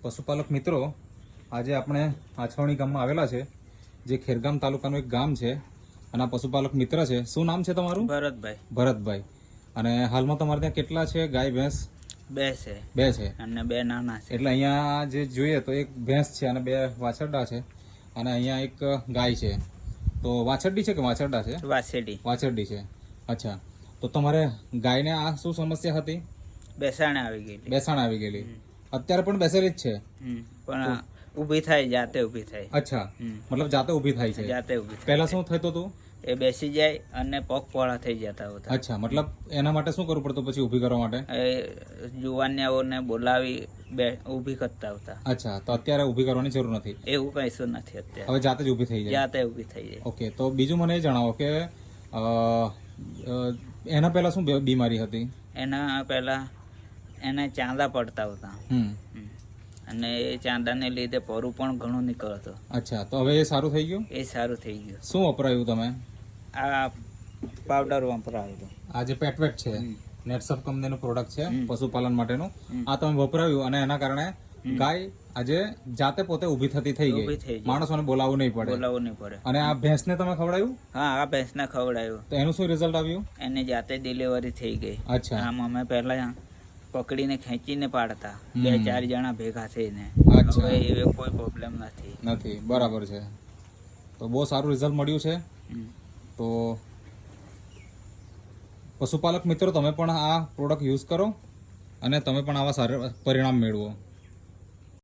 પશુપાલક મિત્રો, આજે આપણે આછવણી ગામમાં આવેલા છે, જે ખેરગામ તાલુકાનું એક ગામ છે. અને આ પશુપાલક મિત્ર છે. શું નામ છે તમારું? ભરતભાઈ. ભરતભાઈ. અને હાલમાં તમારે ત્યાં કેટલા છે ગાય ભેંસ? બે છે. બે છે અને બે નાના છે. એટલે અહીંયા જે જોઈએ તો એક ભેંસ છે અને બે વાછરડા છે, અને અહીંયા એક ગાય છે. તો વાછરડી છે કે વાછરડા છે? વાછરડી. વાછરડી છે. અચ્છા, તો તમારે ગાયને આ શું સમસ્યા હતી? બેસાણે આવી ગયેલી. બેસાણ આવી ગયેલી. અત્યારે પણ બેસેલી જ છે? પણ ઊભી થાય, જાતે ઊભી થાય. અચ્છા, મતલબ જાતે ઊભી થાય છે. જાતે ઊભી થાય. પહેલા શું થતું હતું? એ બેસી જાય અને પગ પોળા થઈ જતા હતા. અચ્છા, મતલબ એના માટે શું કરવું પડતું પછી ઊભી કરવા માટે? એ જુવાનિયાઓને બોલાવી ઊભી કરતા હતા. અચ્છા, તો અત્યારે ઊભી કરવાની જરૂર નથી? એવું કશું નથી અત્યારે. હવે જાતે જ ઊભી થઈ જાય? જાતે ઊભી થઈ જાય. ઓકે, તો બીજું મને એ જણાવો કે એના પહેલા શું બીમારી હતી? એના પહેલા એને ચાંદા પડતા હતા. અને એ ચાંદાને લીધે પરું પણ ઘણું નીકળતો. અચ્છા, તો હવે એ સારું થઈ ગયું? એ સારું થઈ ગયું. શું વપરાયું તમે? આ પાવડર વપરાયેલો. આ જે પેટવેટ છે, નેટસપ કંપનીનું પ્રોડક્ટ છે પશુપાલન માટેનું, આ તમે વપરાયું અને એના કારણે ગાય આજે જાતે પોતે ઊભી થતી થઈ ગઈ. માણસોને બોલાવવું નહીં પડે. બોલાવવું નહીં પડે. અને આ ભેંસને તમે ખવડાવ્યું? હા, આ ભેંસને ખવડાવ્યું. તો એનું શું રિઝલ્ટ આવ્યું? એને જાતે ડિલિવરી થઈ ગઈ. અચ્છા. આમ અમે પહેલા પકડીને ખેંચીને પાડતા, 2-4 જણા ભેગા થઈને. અચ્છા, હવે એ કોઈ પ્રોબ્લેમ નથી. બરાબર છે. તો બહુ સારું રિઝલ્ટ મળ્યું છે. તો પશુપાલક મિત્રો, તમે પણ આ પ્રોડક્ટ યુઝ કરો અને તમે પણ આવા સારા પરિણામ મેળવો.